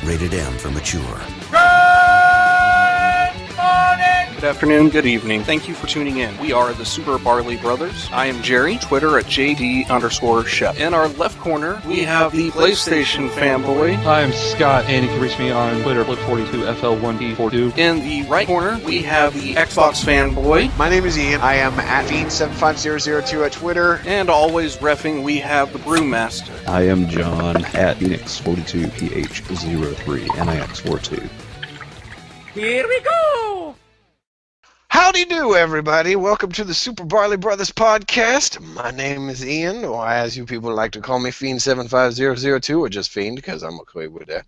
Rated M for mature. Good afternoon, good evening. Thank you for tuning in. We are the Super Barley Brothers. I am Jerry, Twitter at JD_Chef. In our left corner, we have the PlayStation fanboy. I'm Scott, and you can reach me on Twitter, Flip42FL1D42. In the right corner, we have the Xbox fanboy. My name is Ian. I am at Fiend75002 at Twitter. And always reffing, we have the Brewmaster. I am John at Phoenix42PH03 NIX42. Here we go! Howdy do, everybody. Welcome to the Super Barley Brothers podcast. My name is Ian, or as you people like to call me, Fiend75002, or just Fiend, because I'm okay with that.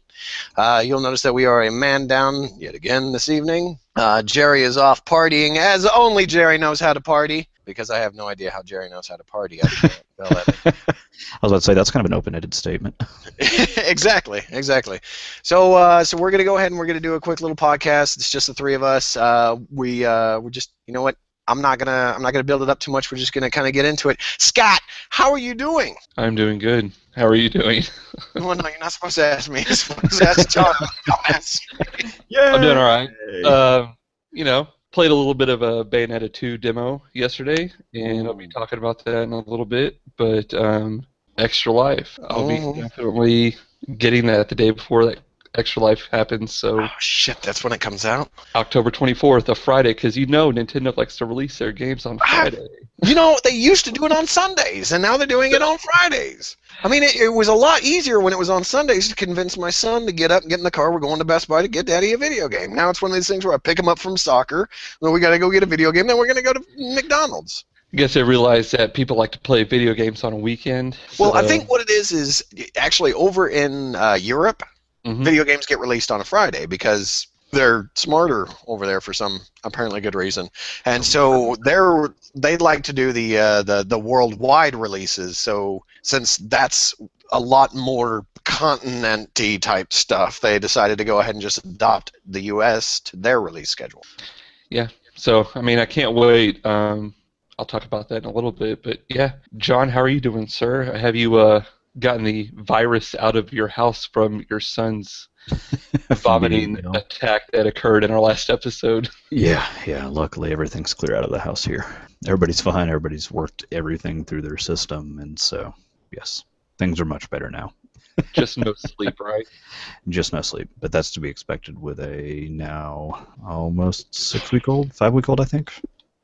You'll notice that we are a man down yet again this evening. Jerry is off partying, as only Jerry knows how to party, because I have no idea how Jerry knows how to party. I was about to say, that's kind of an open-ended statement. Exactly. So we're gonna go ahead and we're gonna do a quick little podcast. It's just the three of us. We're just, you know what? I'm not gonna build it up too much. We're just gonna kind of get into it. Scott, how are you doing? I'm doing good. How are you doing? Well, no, you're not supposed to ask me. You're supposed to ask John. Yeah. I'm doing all right. Played a little bit of a Bayonetta 2 demo yesterday, and I'll be talking about that in a little bit. But Extra Life, I'll be definitely getting that the day before that Extra Life happens. So oh shit, that's when it comes out. October 24th, a Friday, because Nintendo likes to release their games on Friday. They used to do it on Sundays, and now they're doing it on Fridays. I mean, it was a lot easier when it was on Sundays to convince my son to get up and get in the car. We're going to Best Buy to get Daddy a video game. Now it's one of these things where I pick him up from soccer, then we got to go get a video game, then we're going to go to McDonald's. I guess I realized that people like to play video games on a weekend. Well, I think what it is actually over in Europe, video games get released on a Friday because they're smarter over there for some apparently good reason, and so they like to do the worldwide releases. So since that's a lot more continent-y type stuff, they decided to go ahead and just adopt the U.S. to their release schedule. Yeah. So I can't wait. I'll talk about that in a little bit, but yeah, John, how are you doing, sir? Have you gotten the virus out of your house from your son's vomiting attack that occurred in our last episode? Yeah. Luckily, everything's clear out of the house here. Everybody's fine. Everybody's worked everything through their system, and so yes, things are much better now. Just no sleep, right? Just no sleep, but that's to be expected with a now almost 5-week-old, I think.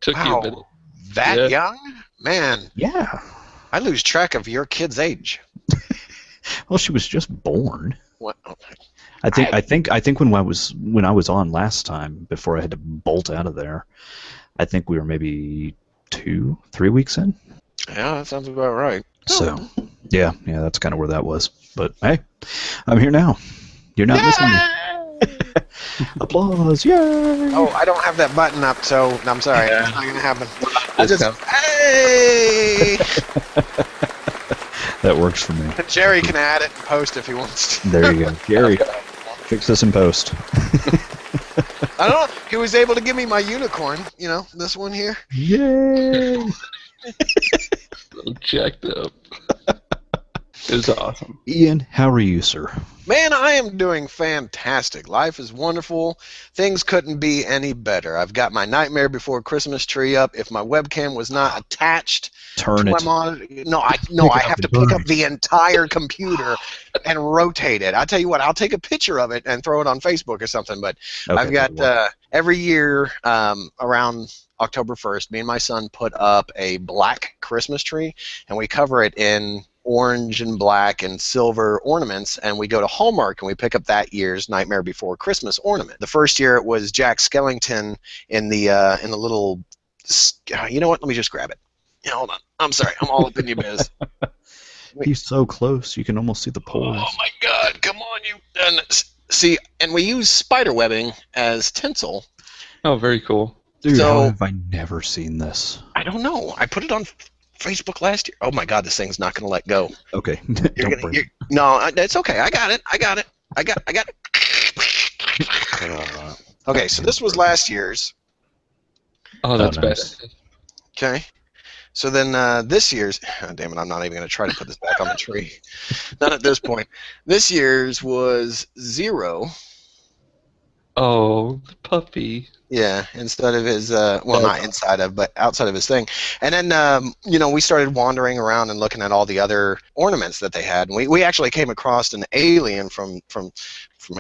Took you a minute. That young? Man. Yeah. I lose track of your kid's age. Well, she was just born. What? I think when I was on last time, before I had to bolt out of there, I think we were maybe 2-3 weeks in. Yeah, that sounds about right. So, yeah, that's kind of where that was. But hey, I'm here now. You're not missing me. Applause! Yay! Oh, I don't have that button up, so I'm sorry. Yeah. It's not gonna happen. Hey! That works for me. Jerry can add it and post if he wants to. There you go, Jerry. Fix this in post. I don't know. He was able to give me my unicorn. This one here. Yay! So jacked up. It was awesome. Ian, how are you, sir? Man, I am doing fantastic. Life is wonderful. Things couldn't be any better. I've got my Nightmare Before Christmas tree up. If my webcam was not attached to my monitor, I have to pick up the entire computer and rotate it. I tell you what, I'll take a picture of it and throw it on Facebook or something. But okay, I've got every year around October 1st, me and my son put up a black Christmas tree, and we cover it in orange and black and silver ornaments, and we go to Hallmark and we pick up that year's Nightmare Before Christmas ornament. The first year it was Jack Skellington in the little. You know what? Let me just grab it. Yeah, hold on. I'm sorry. I'm all up in your biz. He's so close. You can almost see the pores. Oh my God! Come on, you. See, and we use spider webbing as tinsel. Oh, very cool. Dude, how have I never seen this? I don't know. I put it on Facebook last year. Oh my God, this thing's not going to let go. Okay. No, it's okay. I got it. Okay, so this was last year's. Oh, that's best. Okay. So then this year's, oh, damn it, I'm not even going to try to put this back on the tree. Not at this point. This year's was 0. Oh, the puppy. Yeah, instead of his, well, not inside of, but outside of his thing. And then, we started wandering around and looking at all the other ornaments that they had. And we actually came across an alien from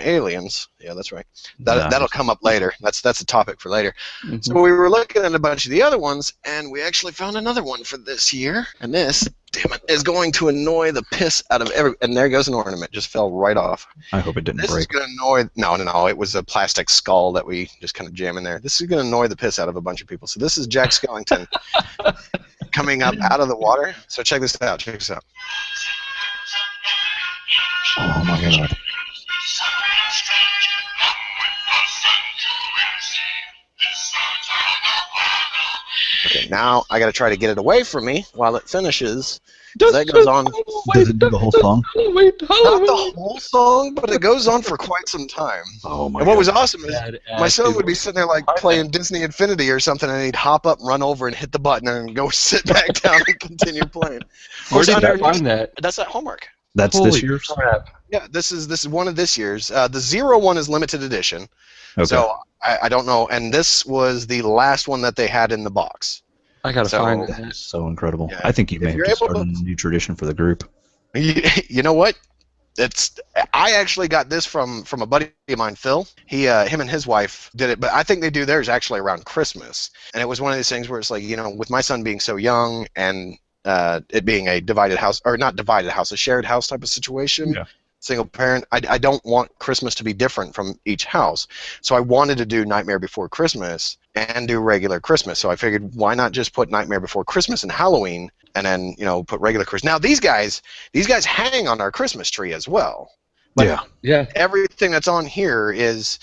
Aliens. Yeah, that's right. That'll come up later. That's a topic for later. Mm-hmm. So we were looking at a bunch of the other ones, and we actually found another one for this year. And this, damn it, is going to annoy the piss out of every. And there goes an ornament. Just fell right off. I hope it didn't break. This is going to annoy. No. It was a plastic skull that we just kind of jam in there. This is going to annoy the piss out of a bunch of people. So this is Jack Skellington coming up out of the water. So check this out. Oh my God. Okay, now I got to try to get it away from me while it finishes. That goes on. Does it do the whole song? Not the whole song, but it goes on for quite some time. Oh my! And what was awesome is my son would be sitting there like playing Disney Infinity or something, and he'd hop up, run over, and hit the button, and go sit back down and continue playing. Where did you find that? That's at Hallmark. That's Holy this year's. Crap. Yeah, this is one of this year's. The 0 one is limited edition. Okay. So I don't know, and this was the last one that they had in the box. I gotta find that. So incredible. Yeah. I think you may have to start a new tradition for the group. You know what? I actually got this from a buddy of mine, Phil. Him and his wife did it, but I think they do theirs actually around Christmas. And it was one of these things where it's like, with my son being so young and it being a divided house, or not divided house, a shared house type of situation. Yeah. Single parent, I don't want Christmas to be different from each house. So I wanted to do Nightmare Before Christmas and do regular Christmas. So I figured, why not just put Nightmare Before Christmas and Halloween, and then put regular Christmas. Now these guys hang on our Christmas tree as well. But yeah. Everything that's on here is,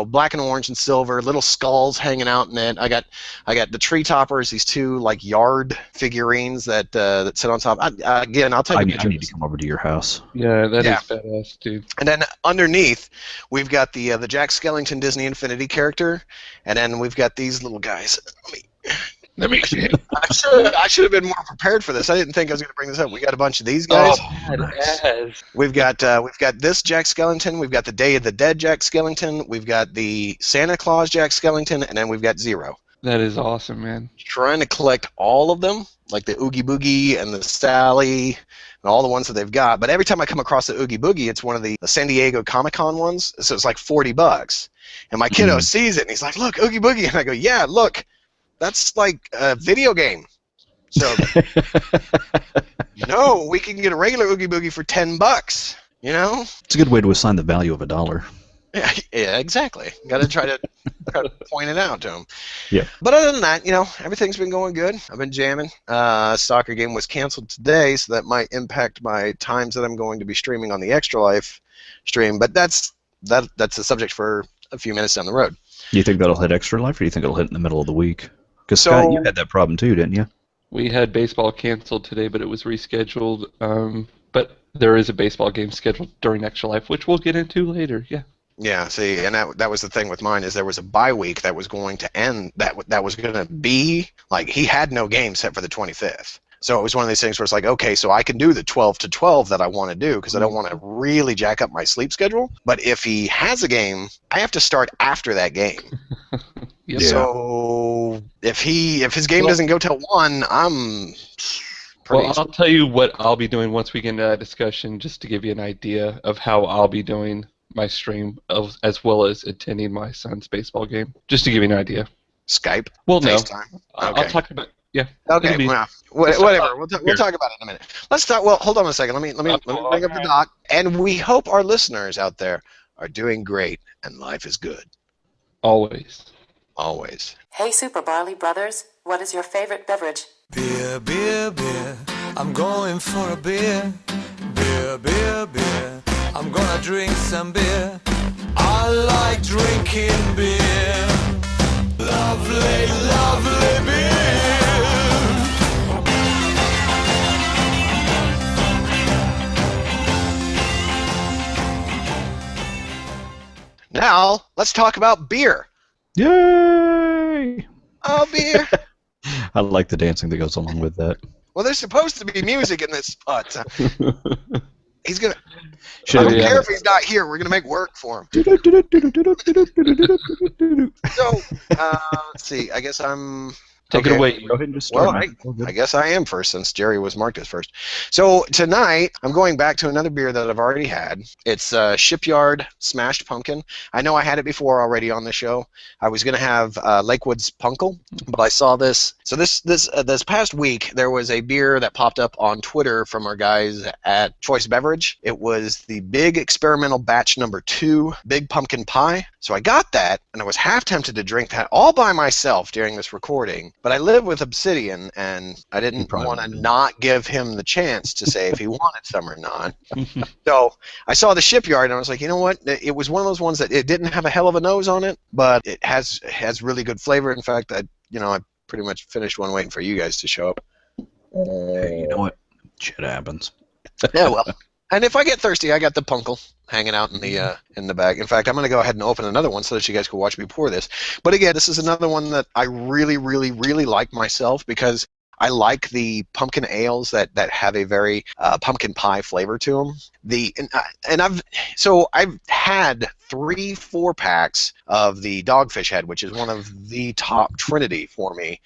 black and orange and silver, little skulls hanging out in it. I got the tree toppers, these 2 like yard figurines that sit on top. Again, I'll tell you. I need to come over to your house. Yeah, that is badass, dude. And then underneath, we've got the Jack Skellington Disney Infinity character, and then we've got these little guys. Let me see. I should have been more prepared for this. I didn't think I was going to bring this up. We got a bunch of these guys. Oh, nice. We've got this Jack Skellington. We've got the Day of the Dead Jack Skellington. We've got the Santa Claus Jack Skellington, and then we've got 0. That is awesome, man. Trying to collect all of them, like the Oogie Boogie and the Sally, and all the ones that they've got. But every time I come across the Oogie Boogie, it's one of the San Diego Comic-Con ones, so it's like $40. And my kiddo sees it, and he's like, "Look, Oogie Boogie," and I go, "Yeah, look. That's like a video game." So, no, we can get a regular Oogie Boogie for $10. It's a good way to assign the value of $1. Yeah, exactly. Got to try to point it out to them. Yeah. But other than that, everything's been going good. I've been jamming. Soccer game was canceled today, so that might impact my times that I'm going to be streaming on the Extra Life stream. But that's a subject for a few minutes down the road. Do you think that'll hit Extra Life, or do you think it'll hit in the middle of the week? Because Scott, you had that problem too, didn't you? We had baseball canceled today, but it was rescheduled. But there is a baseball game scheduled during Extra Life, which we'll get into later. Yeah. Yeah. See, and that was the thing with mine, is there was a bye week that was going to end. That was going to be like, he had no game set for the 25th. So it was one of these things where it's like, okay, so I can do the 12 to 12 that I want to do because I don't want to really jack up my sleep schedule. But if he has a game, I have to start after that game. Yeah. So if his game doesn't go till 1, I'm pretty. Well, I'll tell you what I'll be doing once we get into that discussion, just to give you an idea of how I'll be doing my stream, as well as attending my son's baseball game, just to give you an idea. Skype? Well, no. FaceTime? Okay. I'll talk about. Yeah. Okay. Well, whatever. We'll talk about it in a minute. Let's talk. Well, hold on a second. Let me bring up the doc. And we hope our listeners out there are doing great and life is good. Always. Always. Hey, Super Barley Brothers. What is your favorite beverage? Beer, beer, beer. I'm going for a beer. Beer, beer, beer. I'm gonna drink some beer. I like drinking beer. Lovely, lovely beer. Now, let's talk about beer. Yay! Oh, beer. I like the dancing that goes along with that. Well, there's supposed to be music in this spot. He's gonna. Should I don't it be- care if he's not here. We're gonna make work for him. So, let's see. I guess I'm. Take okay. it away. Go ahead and just start. Well, man. I guess I am first since Jerry was marked as first. So tonight I'm going back to another beer that I've already had. It's Shipyard Smashed Pumpkin. I know I had it before already on the show. I was going to have Lakewood's Punkle, but I saw this. So this past week there was a beer that popped up on Twitter from our guys at Choice Beverage. It was the Big Experimental Batch number 2 Big Pumpkin Pie. So I got that, and I was half tempted to drink that all by myself during this recording. But I live with Obsidian, and I didn't want to not give him the chance to say if he wanted some or not. So I saw the Shipyard, and I was like, you know what? It was one of those ones that it didn't have a hell of a nose on it, but it has really good flavor. In fact, I pretty much finished one waiting for you guys to show up. Hey, you know what? Shit happens. Yeah, well. And if I get thirsty, I got the Punkle hanging out in the bag. In fact, I'm going to go ahead and open another one so that you guys can watch me pour this. But again, this is another one that I really, really, really like myself because I like the pumpkin ales that have a very pumpkin pie flavor to them. I've had 3-4 packs of the Dogfish Head, which is one of the top trinity for me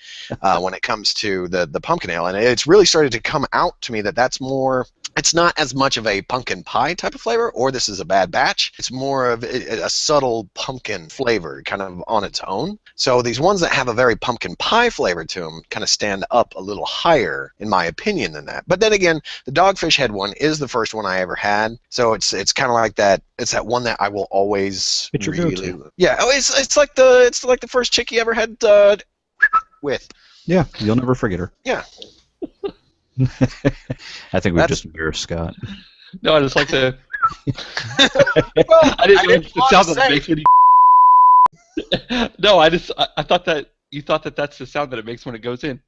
when it comes to the pumpkin ale, and it's really started to come out to me that that's more. It's not as much of a pumpkin pie type of flavor, or this is a bad batch. It's more of a subtle pumpkin flavor kind of on its own. So these ones that have a very pumpkin pie flavor to them kind of stand up a little higher, in my opinion, than that. But then again, the Dogfish Head one is the first one I ever had. So it's kind of like that. It's that one that I will always It's your really. go-to. Yeah. Oh, it's like the first chick you ever had with. Yeah, you'll never forget her. Yeah. I think we've just embarrassed Scott. No, I just like to. Well, I didn't know the sound say. that it makes when you. No, I thought that you thought that that's the sound that it makes when it goes in.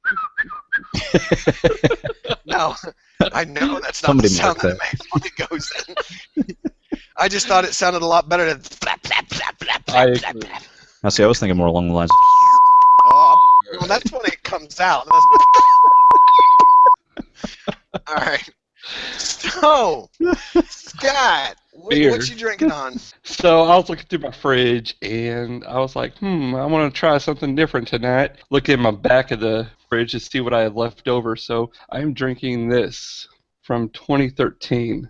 No, I know that's not Somebody the sound mark that it makes when it goes in. I just thought it sounded a lot better than flap, flap, flap, flap, I flap, flap, agree. flap. Now, see, I was thinking more along the lines. Well, that's when it comes out. All right. So, Scott, what Beer. you drinking on? So I was looking through my fridge and I was like, I want to try something different tonight. Looking at my back of the fridge to see what I had left over. So I'm drinking this from 2013.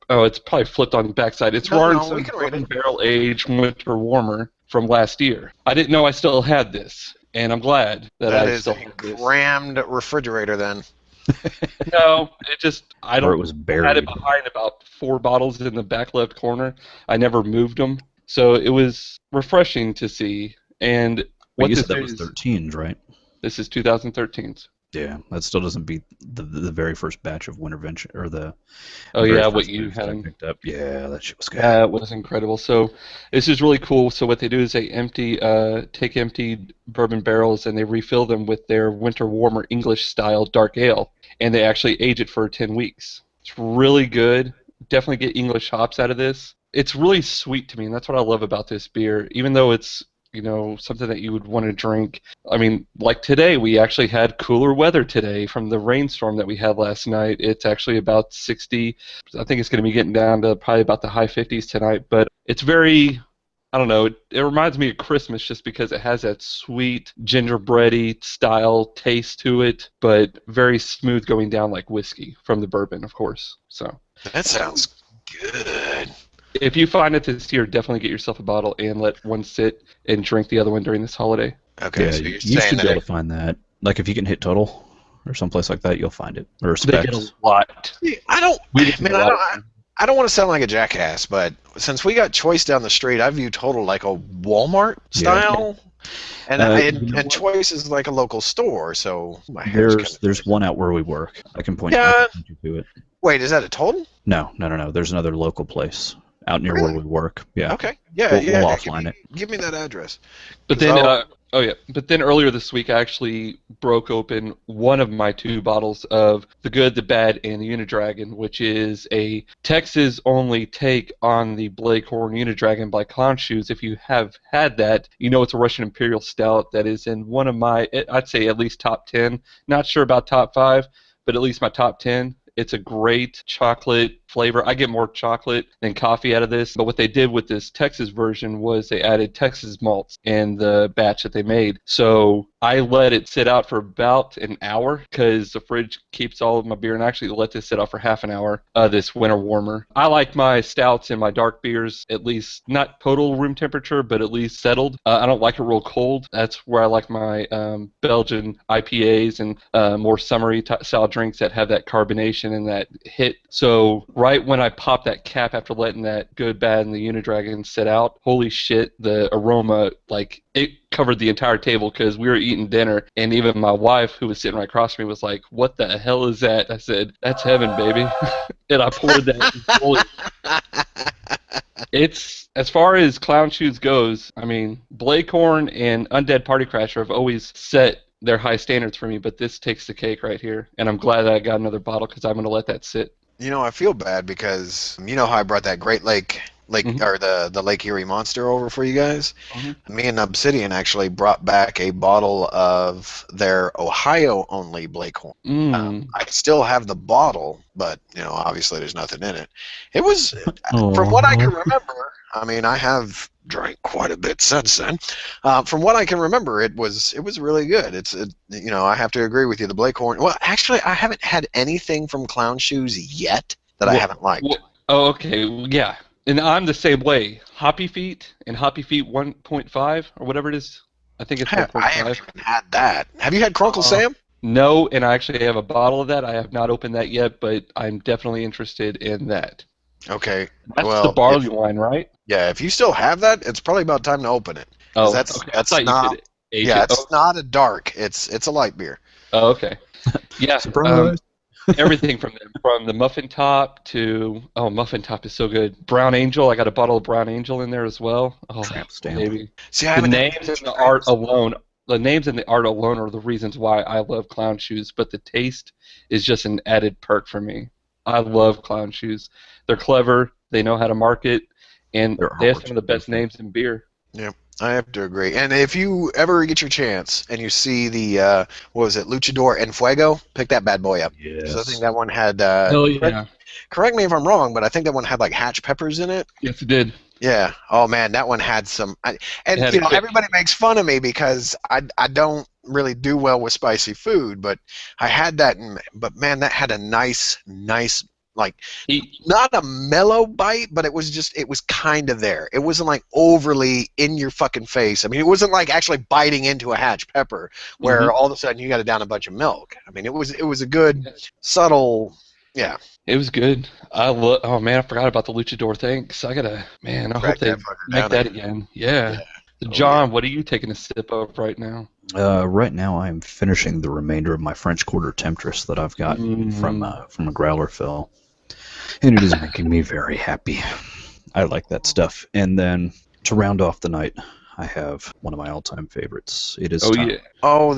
Oh, it's probably flipped on the backside. It's No, Warren's we can read it. Barrel Aged Winter Warmer from last year. I didn't know I still had this, and I'm glad that That I is still a have this. crammed refrigerator then. No, I Or don't. it was I had buried. it behind about 4 bottles in the back left corner. I never moved them, so it was refreshing to see. And But what you this said that was is, 13s, right? this is 2013's. Yeah, that still doesn't beat the very first batch of Wintervention or the. Oh very yeah, first what you batch that I had. picked up. Yeah, that shit was good. Yeah, it was incredible. So this is really cool. So what they do is they take empty bourbon barrels and they refill them with their winter warmer English style dark ale, and they actually age it for 10 weeks. It's really good. Definitely get English hops out of this. It's really sweet to me, and that's what I love about this beer. Even though it's something that you would want to drink. I mean, like today, we actually had cooler weather today from the rainstorm that we had last night. It's actually about 60. I think it's going to be getting down to probably about the high 50s tonight. But it's very, I don't know, it reminds me of Christmas just because it has that sweet gingerbready style taste to it, but very smooth going down like whiskey from the bourbon, of course. So That sounds good. if you find it this year, definitely get yourself a bottle and let one sit and drink the other one during this holiday. Okay, Yeah, so you're you saying should be that able to find that. Like if you can hit Total or someplace like that, you'll find it. Or They get Specs. a lot. I don't. We get Man, a lot. I don't want to sound like a jackass, but since we got Choice down the street, I view Total like a Walmart style, you know and what? Choice is like a local store. So my hair's There's one out where we work. I can point Yeah. you to it. Wait, is that a Total? No. There's another local place out near Really? where we work. Yeah. Okay. Yeah, We'll yeah. offline it. Give me that address. But then Oh, yeah. But then earlier this week, I actually broke open one of my 2 bottles of The Good, the Bad, and the Unidragon, which is a Texas-only take on the Blakehorn Unidragon by Clown Shoes. If you have had that, you know it's a Russian Imperial Stout that is in one of my, I'd say at least top 10. Not sure about top 5, but at least my top 10. It's a great chocolate flavor. I get more chocolate than coffee out of this, but what they did with this Texas version was they added Texas malts in the batch that they made. So I let it sit out for about an hour because the fridge keeps all of my beer, and I actually let this sit out for half an hour, this winter warmer. I like my stouts and my dark beers at least not total room temperature, but at least settled. I don't like it real cold. That's where I like my Belgian IPAs and more summery style drinks that have that carbonation and that hit. So right when I popped that cap after letting that Good, Bad, and the Unidragon sit out, holy shit, the aroma, like, it covered the entire table because we were eating dinner, and even my wife, who was sitting right across from me, was like, what the hell is that? I said, that's heaven, baby. And I poured that fully. It's, as far as Clown Shoes goes, I mean, Blakehorn and Undead Party Crasher have always set their high standards for me, but this takes the cake right here, and I'm glad that I got another bottle because I'm going to let that sit. You know, I feel bad because you know how I brought that Great Lake or the Lake Erie Monster over for you guys? Mm-hmm. Me and Obsidian actually brought back a bottle of their Ohio-only Blakehorn. I still have the bottle, but, you know, obviously there's nothing in it. It was, from what I can remember, I mean, I have drank quite a bit since then. From what I can remember, it was really good. You know, I have to agree with you. The Blakehorn. Well, actually, I haven't had anything from Clown Shoes yet that I haven't liked. Okay, yeah, and I'm the same way. Hoppy Feet and Hoppy Feet 1.5 or whatever it is. I think it's 1.5. I haven't even had that. Have you had Crunkle Sam? No, and I actually have a bottle of that. I have not opened that yet, but I'm definitely interested in that. Okay. That's the barley wine, right? Yeah, if you still have that, it's probably about time to open it. Oh, that's okay. That's I thought not. You could age yeah, it. it's not a dark. It's a light beer. Oh, okay. Yeah. Surprise. Everything from them, from the Muffin Top to Muffin Top is so good. Brown Angel, I got a bottle of Brown Angel in there as well. Oh, Tramp stamp. baby. See, The names and the art alone. The names and the art alone are the reasons why I love Clown Shoes, but the taste is just an added perk for me. I love Clown Shoes. They're clever. They know how to market, and they have some of the best names in beer. Yeah, I have to agree. And if you ever get your chance and you see the, what was it, Luchador en Fuego, pick that bad boy up. Yes. So I think that one had, Hell yeah. correct me if I'm wrong, but I think that one had like hatch peppers in it. Yes, it did. Yeah. Oh man, that one had some. And you know, everybody makes fun of me because I don't really do well with spicy food, but I had that. But man, that had a nice like not a mellow bite, but it was kind of there. It wasn't like overly in your fucking face. I mean, it wasn't like actually biting into a hatch pepper where all of a sudden you got to down a bunch of milk. I mean, it was a good subtle. Yeah. It was good. Oh man, I forgot about the Luchador. Thanks. I hope they make that again. Yeah. John, what are you taking a sip of right now? Right now, I am finishing the remainder of my French Quarter Temptress that I've got from a growler fill, and it is making me very happy. I like that stuff. And then to round off the night, I have one of my all-time favorites. It is time. Yeah. Oh,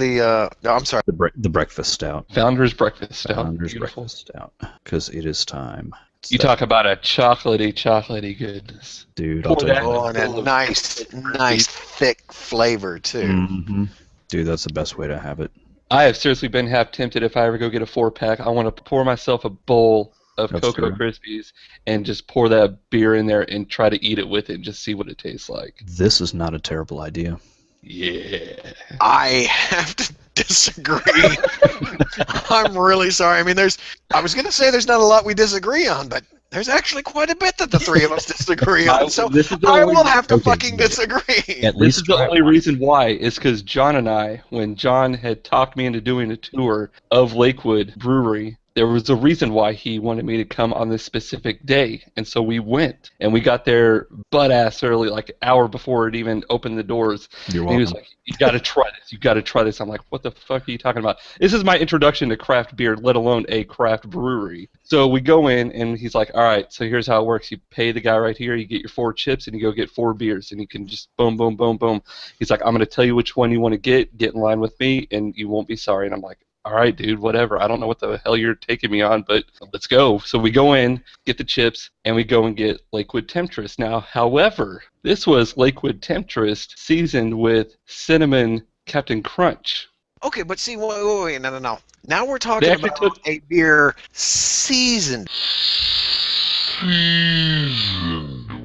I'm sorry. The Breakfast Stout. Founder's Breakfast Stout. Founder's Breakfast Stout. Because it is time. You talk about a chocolatey goodness. Dude, I'll tell you. Oh, and a nice thick flavor, too. Mm-hmm. Dude, that's the best way to have it. I have seriously been half tempted if I ever go get a 4-pack. I want to pour myself a bowl of Cocoa Krispies and just pour that beer in there and try to eat it with it and just see what it tastes like. This is not a terrible idea. Yeah. I have to disagree. I'm really sorry. I mean, I was going to say there's not a lot we disagree on, but there's actually quite a bit that the three of us disagree on. So I will have to fucking disagree. This is the only reason why is because John and I, when John had talked me into doing a tour of Lakewood Brewery, there was a reason why he wanted me to come on this specific day. And so we went, and we got there butt-ass early, like an hour before it even opened the doors. You're And he was welcome. like, you got to try this. You got to try this. I'm like, what the fuck are you talking about? This is my introduction to craft beer, let alone a craft brewery. So we go in, and he's like, all right, so here's how it works. You pay the guy right here. You get your 4 chips, and you go get 4 beers, and you can just boom, boom, boom, boom. He's like, I'm going to tell you which one you want to get in line with me, and you won't be sorry. And I'm like, all right, dude, whatever. I don't know what the hell you're taking me on, but let's go. So we go in, get the chips, and we go and get Lakewood Temptress. Now, however, this was Lakewood Temptress seasoned with cinnamon Captain Crunch. Okay, but see, wait, no. Now we're talking They actually about a beer seasoned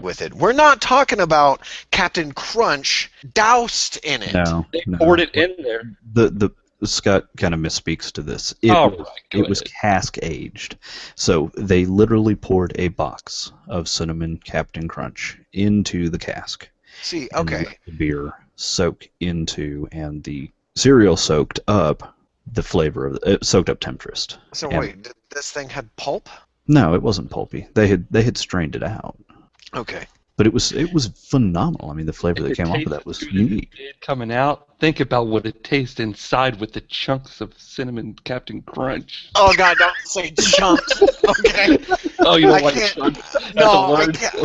with it. We're not talking about Captain Crunch doused in it. No, They no. poured it in there. The Scott kind of misspeaks to this. It was cask aged, so they literally poured a box of cinnamon Captain Crunch into the cask. See, And okay. let the beer soak into, and the cereal soaked up the flavor of it soaked up Temptress. So And- wait, this thing had pulp? No, it wasn't pulpy. They had strained it out, Okay. but it was phenomenal. I mean, the flavor that If it came off of tastes that was as good as unique. it did coming out. Think about what it tastes inside with the chunks of cinnamon Captain Crunch. Oh God, don't say chunks. Okay. Oh, you I don't like can't- chunks? That's No, a I word. can't.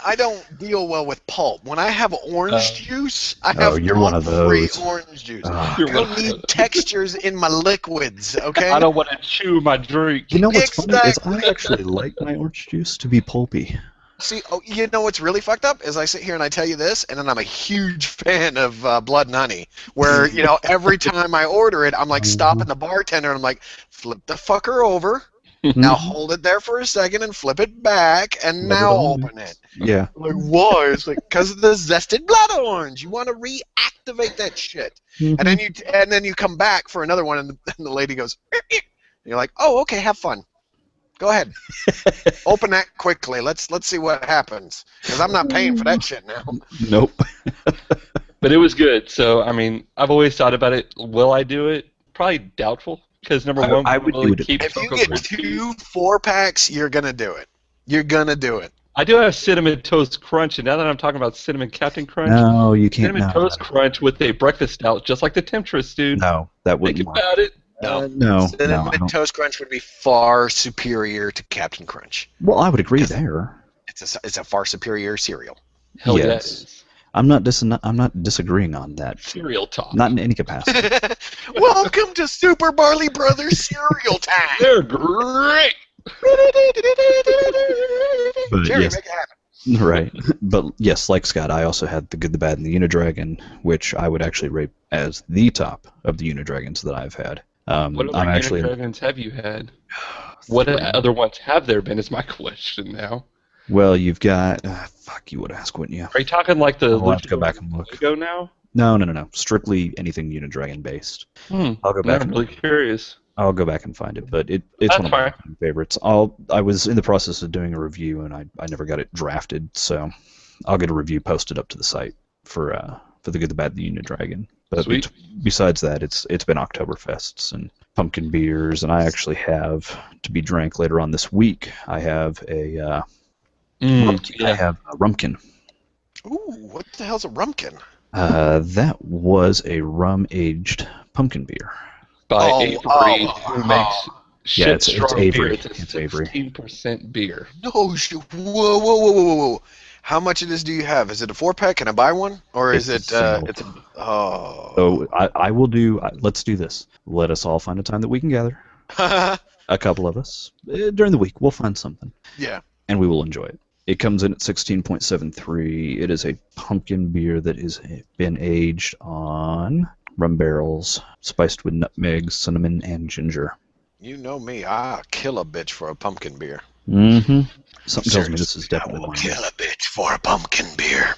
I don't deal well with pulp. When I have orange juice, I Oh, have you're one of pulp-free those. orange juice. Ah, You're I one don't of need those. textures in my liquids. Okay. I don't want to chew my drink. you know what's funny is Exactly. I actually like my orange juice to be pulpy. See, you know what's really fucked up is I sit here and I tell you this, and then I'm a huge fan of Blood and Honey, where every time I order it, I'm like stopping the bartender and I'm like, flip the fucker over, now hold it there for a second and flip it back, and Rub it now on. open it. Yeah. Like, why? It's like because of the zested blood orange. You want to reactivate that shit, and then you come back for another one, and the lady goes, "Eek, eek." And you're like, oh, okay, have fun. Go ahead. Open that quickly. Let's see what happens. Because I'm not paying for that shit now. Nope. But it was good. So, I mean, I've always thought about it. Will I do it? Probably doubtful. Because number one, I would really do it. keep If you Cocoa get Crunch. 2 4-packs, you're gonna do it. You're gonna do it. I do have Cinnamon Toast Crunch, and now that I'm talking about Cinnamon Captain Crunch, No, you can't. Cinnamon Toast Crunch with a breakfast stout, just like the Temptress, dude. No, that Think wouldn't work. about it. No, I Cinnamon don't. Toast Crunch would be far superior to Captain Crunch. Well, I would agree there. It's a far superior cereal. Hell Yes. yes. I'm not disagreeing on that. Cereal talk. Not in any capacity. Welcome to Super Barley Brothers cereal time. They're great. But Jerry, yes. make it happen. Right. But yes, like Scott, I also had the Good, the Bad, and the Unidragon, which I would actually rate as the top of the Unidragons that I've had. What I'm other actually Dragons have you had? What other ones have there been is my question now. well. You've got fuck. You would ask, wouldn't you? Are you talking like the I'll have to go back and look. Go now? No. Strictly anything Unidragon based. I'll go back. I'm really curious. I'll go back and find it, but it's That's one of my fine. favorites. I was in the process of doing a review, and I never got it drafted, so I'll get a review posted up to the site for the Good, the Bad, the Unidragon. But Sweet. besides that, it's been Oktoberfests and pumpkin beers, and I actually have to be drank later on this week. I have a Rumpkin. I have a Rumpkin. Ooh, what the hell's a rumpkin? That was a rum-aged pumpkin beer. By Oh, Avery, oh, who makes shit it's strong Avery. beer. It's Avery. 16% beer. No shit. Whoa. How much of this do you have? Is it a 4-pack? Can I buy one? Or is It's it, a single. it's a, oh. So I will do. Let's do this. Let us all find a time that we can gather. A couple of us during the week. We'll find something, Yeah. and we will enjoy it. It comes in at 16.73. It is a pumpkin beer that has been aged on rum barrels, spiced with nutmeg, cinnamon, and ginger. You know me. I'll kill a bitch for a pumpkin beer. Mm-hmm. Something tells me this is I definitely will one. kill a bitch for a pumpkin beer.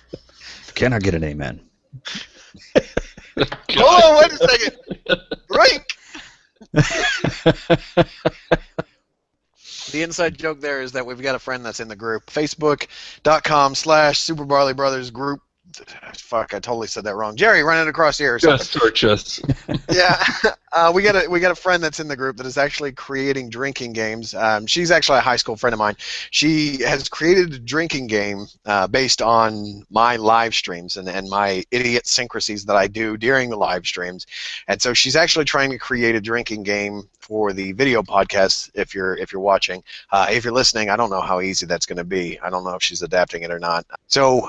Can I get an amen? Hold on, wait a second. Break. The inside joke there is that we've got a friend that's in the group. Facebook.com/Super Barley Brothers group. Fuck, I totally said that wrong. Jerry, running across the air or something. Just search us. Yeah, we got a friend that's in the group that is actually creating drinking games. She's actually a high school friend of mine. She has created a drinking game based on my live streams and my idiosyncrasies that I do during the live streams. And so she's actually trying to create a drinking game for the video podcast. If you're watching, if you're listening, I don't know how easy that's going to be. I don't know if she's adapting it or not. So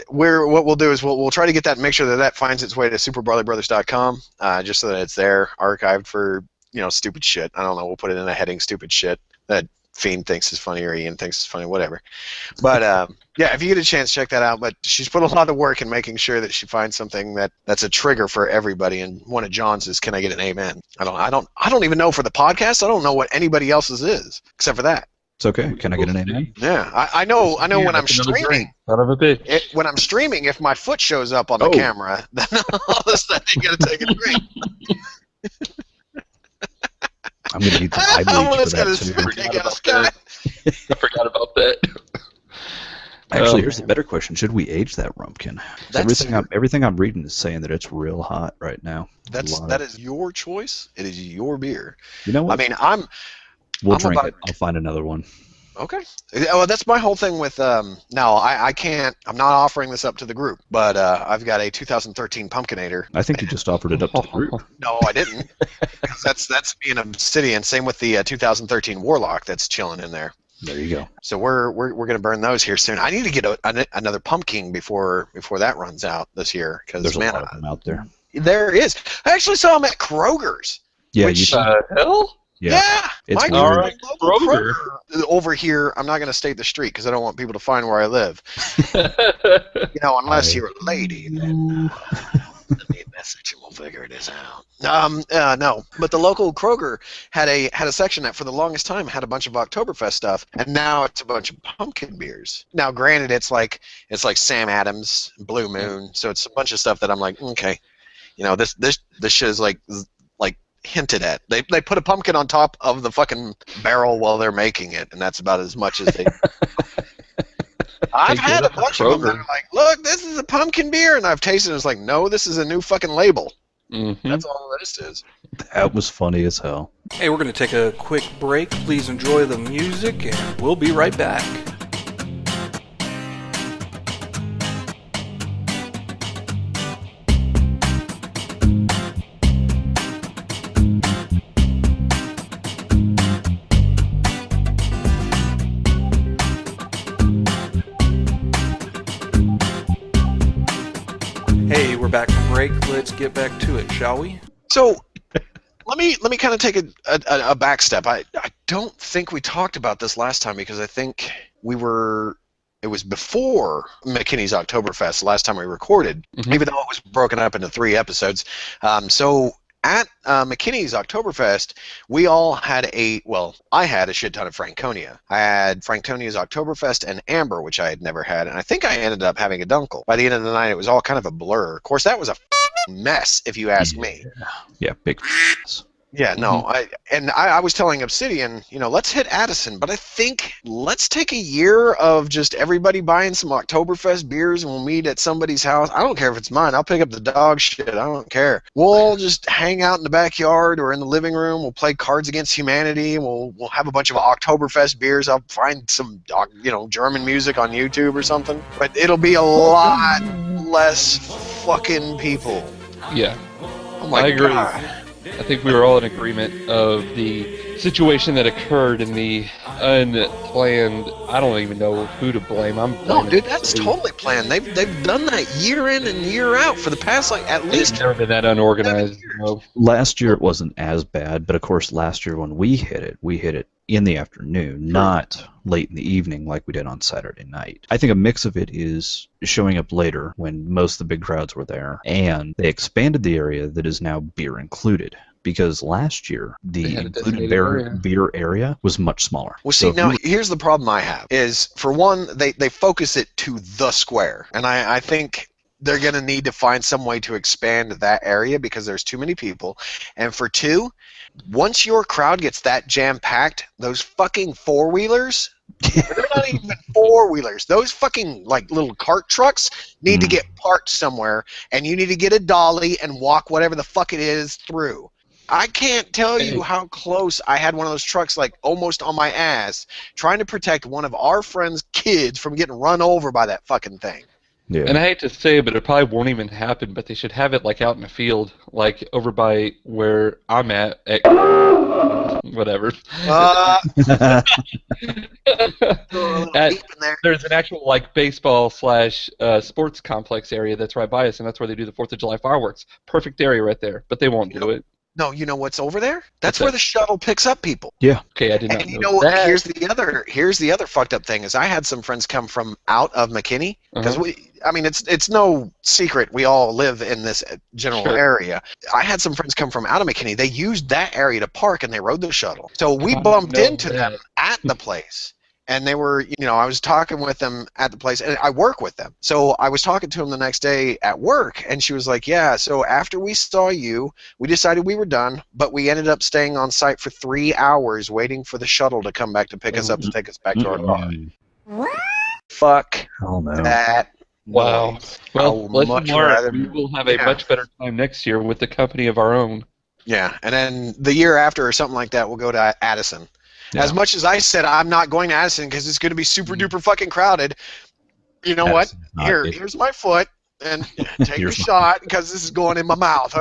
what we'll do is we'll try to get that and make sure that finds its way to superbarleybrothers.com, just so that it's there archived for stupid shit. I don't know. We'll put it in a heading stupid shit that Fiend thinks is funny or Ian thinks is funny, whatever. But yeah, if you get a chance, check that out. But she's put a lot of work in making sure that she finds something that's a trigger for everybody. And one of John's is, "Can I get an amen?" I don't even know for the podcast. I don't know what anybody else's is except for that. It's okay. Can I get an amen? Yeah, I know when I'm streaming. Son of a bitch. When I'm streaming, if my foot shows up on the camera, then all of a sudden you gotta take a drink. I'm gonna need some eye bleach for that too. I forgot about that. Actually, here's the better question: should we age that rumpkin? Everything I'm reading is saying that it's real hot right now. That is your choice. It is your beer. You know what? I mean, We'll drink it. I'll find another one. Okay. Well, that's my whole thing with now. I can't. I'm not offering this up to the group, but I've got a 2013 Pumpkinator. I think you just offered it up to the group. No, I didn't. That's being Obsidian. Same with the 2013 Warlock that's chilling in there. There you go. So we're gonna burn those here soon. I need to get another pumpkin before that runs out this year, because there's a lot of them out there. There is. I actually saw them at Kroger's. Yeah. Hell? Yeah, it's my weird. local Kroger over here. I'm not going to state the street because I don't want people to find where I live. Unless you're a lady. Then send me a message and we'll figure this out. No, but the local Kroger had a section that for the longest time had a bunch of Oktoberfest stuff, and now it's a bunch of pumpkin beers. Now, granted, it's like Sam Adams, Blue Moon, so it's a bunch of stuff that I'm like, okay, this shit is like hinted at. They put a pumpkin on top of the fucking barrel while they're making it, and that's about as much as they. I've had a bunch of them that are like, "Look, this is a pumpkin beer," and I've tasted it. It's like, no, this is a new fucking label. Mm-hmm. That's all this is. That was funny as hell. Hey, we're going to take a quick break. Please enjoy the music, and we'll be right back. Hey, we're back from break. Let's get back to it, shall we? So, let me kind of take a back step. I don't think we talked about this last time because I think it was before McKinney's Oktoberfest last time we recorded, even though it was broken up into 3 episodes. So at McKinney's Oktoberfest, we all had I had a shit ton of Franconia. I had Franconia's Oktoberfest and Amber, which I had never had, and I think I ended up having a Dunkel. By the end of the night, it was all kind of a blur. Of course, that was a mess, if you ask me. Yeah, big mess. Yeah, no, I was telling Obsidian, let's hit Addison, but I think let's take a year of just everybody buying some Oktoberfest beers and we'll meet at somebody's house. I don't care if it's mine. I'll pick up the dog shit. I don't care. We'll just hang out in the backyard or in the living room. We'll play Cards Against Humanity. We'll have a bunch of Oktoberfest beers. I'll find some, German music on YouTube or something. But it'll be a lot less fucking people. Yeah. Oh my I agree. God. I think we were all in agreement of the situation that occurred in the unplanned. I don't even know who to blame. No, dude, that's totally planned. They've done that year in and year out for the past at least. It's never been that unorganized. Last year it wasn't as bad, but of course last year when we hit it in the afternoon, not late in the evening like we did on Saturday night. I think a mix of it is showing up later when most of the big crowds were there, and they expanded the area that is now beer included. Because last year, the included beer area was much smaller. Well, see, now here's the problem I have is, for one, they focus it to the square. And I think they're going to need to find some way to expand that area because there's too many people. And for two, once your crowd gets that jam-packed, those fucking four-wheelers They're not even four-wheelers. Those fucking like little cart trucks need to get parked somewhere, and you need to get a dolly and walk whatever the fuck it is through. I can't tell you how close I had one of those trucks like almost on my ass trying to protect one of our friends' kids from getting run over by that fucking thing. Yeah. And I hate to say it, but it probably won't even happen, but they should have it like out in the field, like over by where I'm at whatever. There's an actual like baseball / sports complex area that's right by us, and that's where they do the 4th of July fireworks. Perfect area right there, but they won't do it. No, you know what's over there? That's where the shuttle picks up people. Yeah. Okay, I did not and you know know that. here's the other fucked up thing is I had some friends come from out of McKinney because it's no secret we all live in this general area. I had some friends come from out of McKinney. They used that area to park and they rode the shuttle. So we bumped into them at the place. And they were, I was talking with them at the place, and I work with them. So I was talking to them the next day at work, and she was like, yeah, so after we saw you, we decided we were done, but we ended up staying on site for 3 hours waiting for the shuttle to come back to pick us up to take us back to our car. What? Fuck that. Wow. Noise. Well, let's learn. We will have a much better time next year with the company of our own. Yeah, and then the year after or something like that, we'll go to Addison. Yeah. As much as I said I'm not going to Addison because it's going to be super duper fucking crowded, you know what? Here's my foot, and take a shot because this is going in my mouth.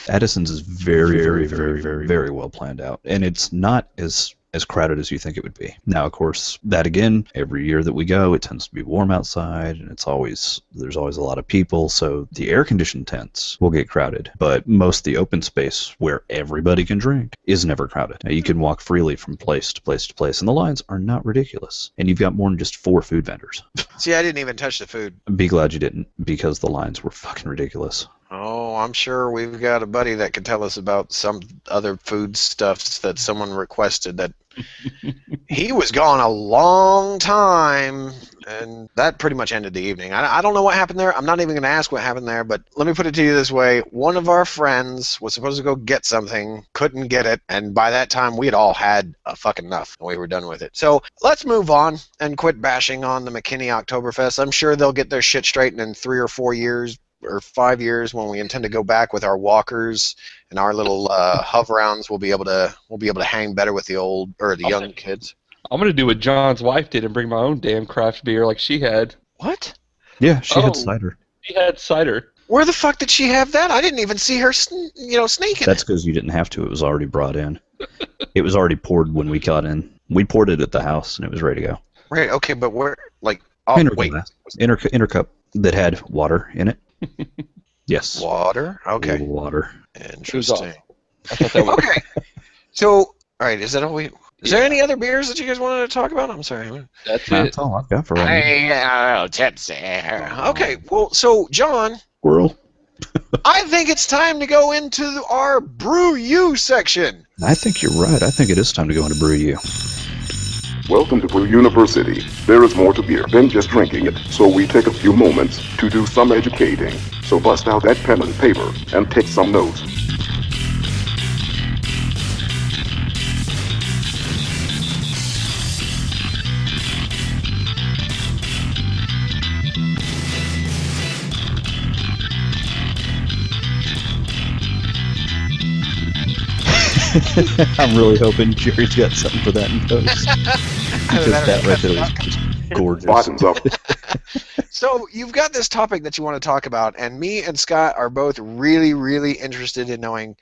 Addison's is very, very, very, very, very well planned out, and it's not as crowded as you think it would be. Now, of course, that again, every year that we go, it tends to be warm outside, and there's always a lot of people, so the air-conditioned tents will get crowded. But most of the open space where everybody can drink is never crowded. Now, you can walk freely from place to place to place, and the lines are not ridiculous. And you've got more than just 4 food vendors. See, I didn't even touch the food. Be glad you didn't, because the lines were fucking ridiculous. Oh, I'm sure we've got a buddy that could tell us about some other food stuffs that someone requested that he was gone a long time, and that pretty much ended the evening. I don't know what happened there. I'm not even going to ask what happened there, but let me put it to you this way. One of our friends was supposed to go get something, couldn't get it, and by that time we had all had fucking enough, and we were done with it. So let's move on and quit bashing on the McKinney Oktoberfest. I'm sure they'll get their shit straightened in 3 or 4 years. Or 5 years when we intend to go back with our walkers and our little hover-rounds. We'll be able to hang better with the young kids. I'm gonna do what John's wife did and bring my own damn craft beer like she had. What? Yeah, she had cider. She had cider. Where the fuck did she have that? I didn't even see her, sneaking. That's because you didn't have to. It was already brought in. It was already poured when we got in. We poured it at the house and it was ready to go. Right. Okay, but where? Like, inner cup that had water in it. Yes. Water? Okay. Water. Interesting. Okay. So, all right, is that all we... Is there any other beers that you guys wanted to talk about? I'm sorry. That's all I've got for right now. Tipsy. Okay, well, so, John... Squirrel. I think it's time to go into our Brew U section. I think you're right. I think it is time to go into Brew U. Welcome to Brew University. There is more to beer than just drinking it, so we take a few moments to do some educating. So bust out that pen and paper and take some notes. I'm really hoping Jerry's got something for that in post. Because that right there was gorgeous. Bottoms up. So you've got this topic that you want to talk about, and me and Scott are both really, really interested in knowing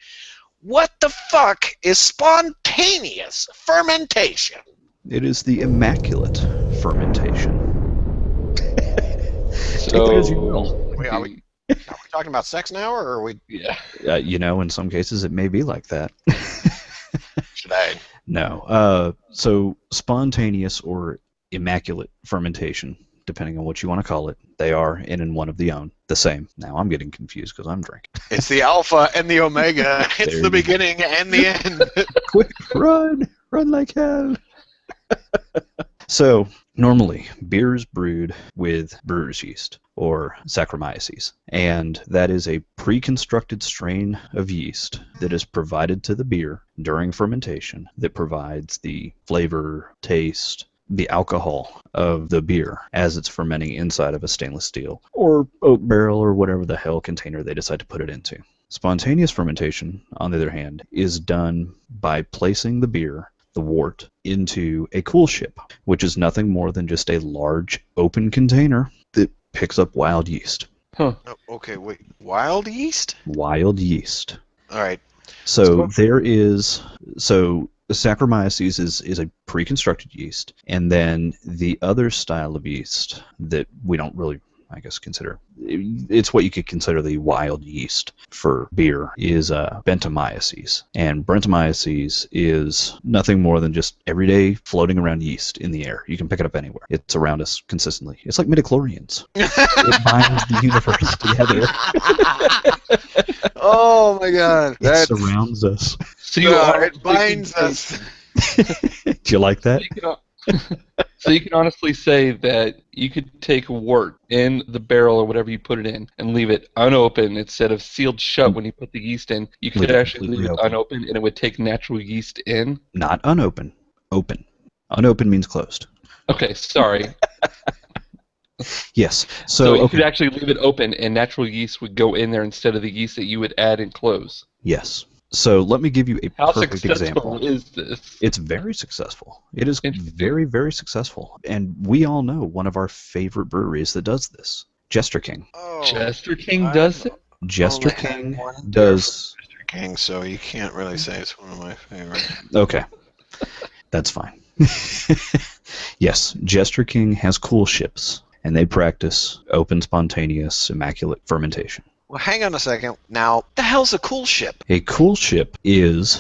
what the fuck is spontaneous fermentation? It is the immaculate fermentation. So, as you will. Are we talking about sex now, or are we? Yeah. In some cases it may be like that. Should I? No. So spontaneous or immaculate fermentation, depending on what you want to call it, they are in one of the same. Now I'm getting confused because I'm drinking. It's the alpha and the omega. It's the beginning and the end. Quick, run like hell. So Normally, beer is brewed with brewer's yeast, or Saccharomyces, and that is a pre-constructed strain of yeast that is provided to the beer during fermentation that provides the flavor, taste, the alcohol of the beer as it's fermenting inside of a stainless steel or oak barrel or whatever the hell container they decide to put it into. Spontaneous fermentation, on the other hand, is done by placing the beer, the wort, into a cool ship, which is nothing more than just a large open container that picks up wild yeast. Huh. Oh, okay, wait. Wild yeast? Wild yeast. All right. So Saccharomyces is a pre-constructed yeast, and then the other style of yeast that we don't really, I guess, consider, it's what you could consider the wild yeast for beer, is Bentomyces. And Bentomyces is nothing more than just everyday floating around yeast in the air. You can pick it up anywhere. It's around us consistently. It's like midichlorians. It binds the universe together. Oh my God! It surrounds us. So it binds us. Do you like that? So you can honestly say that you could take wort in the barrel or whatever you put it in and leave it unopened instead of sealed shut when you put the yeast in. You could actually leave it unopened and it would take natural yeast in. Not unopened. Open. Unopened means closed. Okay, sorry. Yes. So you could actually leave it open and natural yeast would go in there instead of the yeast that you would add and close. Yes. So let me give you a How perfect successful example. is this? It's very successful. It is very, very successful. And we all know one of our favorite breweries that does this. Jester King. Oh, Jester King does it? Jester King does... Jester King, so you can't really say it's one of my favorites. Okay. That's fine. Yes, Jester King has cool ships, and they practice open, spontaneous, immaculate fermentation. Well, hang on a second. Now, the hell's a cool ship? A cool ship is